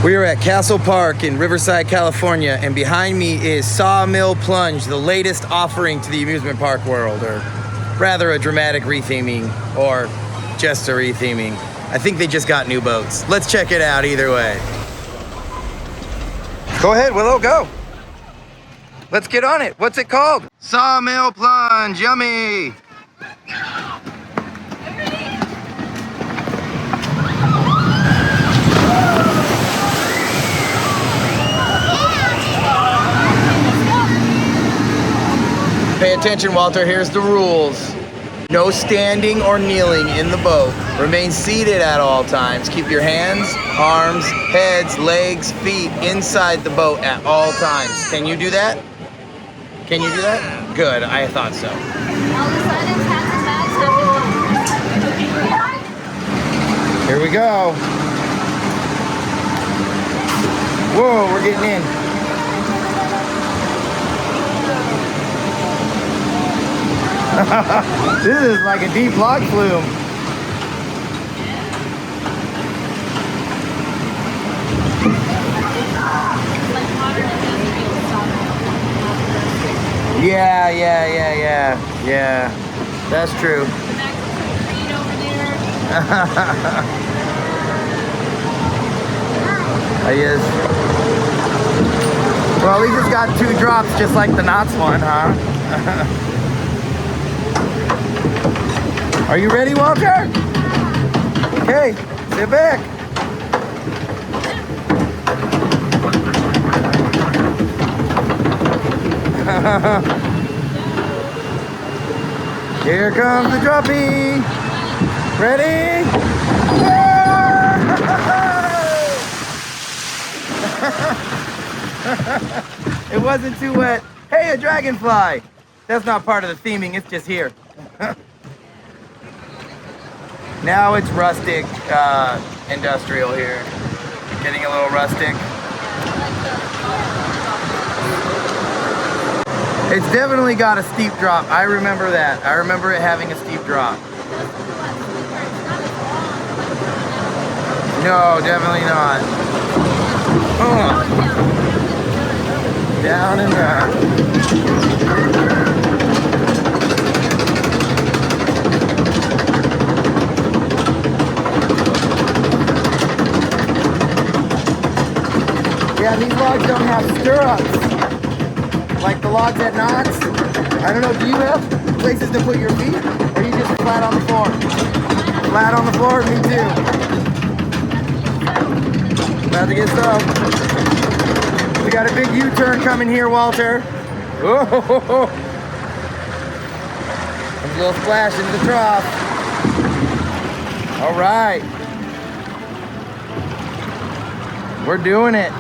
We are at Castle Park in Riverside, California, and behind me is Sawmill Plunge, the latest offering to the amusement park world, or rather a dramatic retheming, or just a retheming. I think they just got new boats. Let's check it out either way. Go ahead, Willow, go. Let's get on it. What's it called? Sawmill Plunge, yummy. Pay attention, Walter, here's the rules. No standing or kneeling in the boat. Remain seated at all times. Keep your hands, arms, heads, legs, feet inside the boat at all times. Can you do that? Can you do that? Good, I thought so. Here we go. Whoa, we're getting in. This is like a deep log flume. Yeah. That's true. I guess. Well, we just got 2 drops, just like the Knots one, huh? Are you ready, Walter? Okay, sit back. Here comes the dropping. Ready? It wasn't too wet. Hey, a dragonfly. That's not part of the theming, it's just here. Now it's rustic, industrial here. Getting a little rustic. It's definitely got a steep drop. I remember that. I remember it having a steep drop. No, definitely not. Down and down. Yeah, these logs don't have stirrups like the logs at Knots. I don't know, do you have places to put your feet? Or are you just flat on the floor? Flat on the floor? Me too. About to get some. We got a big U-turn coming here, Walter. Whoa. A little splash in the trough. All right. We're doing it.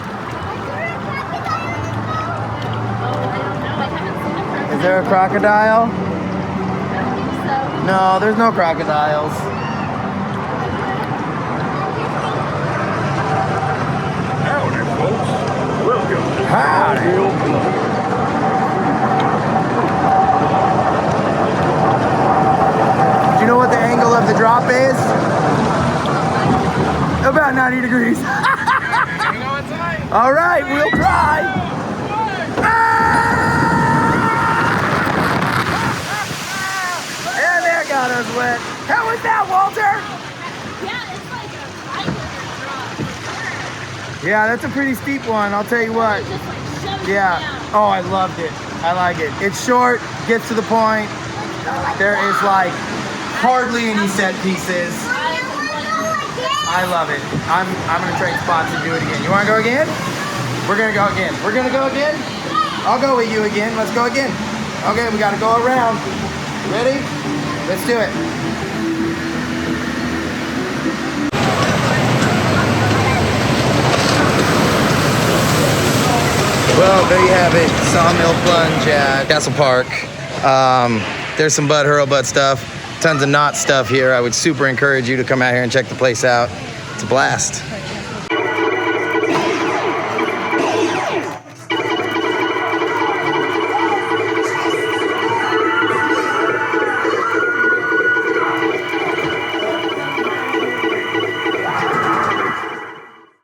Is there a crocodile? No, there's no crocodiles. Howdy, folks. Welcome to Howdy. Do you know what the angle of the drop is? About 90 degrees. All right, we'll try. Got us wet. How was that, Walter? Yeah, it's like a drop. Yeah, that's a pretty steep one, I'll tell you what. Yeah. Oh, I loved it. I like it. It's short, gets to the point. There is like hardly any set pieces. I love it. I'm gonna trade spots and do it again. You wanna go again? We're gonna go again. We're gonna go again? I'll go with you again. Let's go again. Okay, we gotta go around. Ready? Let's do it. Well, there you have it. Sawmill Plunge at Castle Park. There's some Bud Hurlbut stuff, tons of Knot stuff here. I would super encourage you to come out here and check the place out. It's a blast.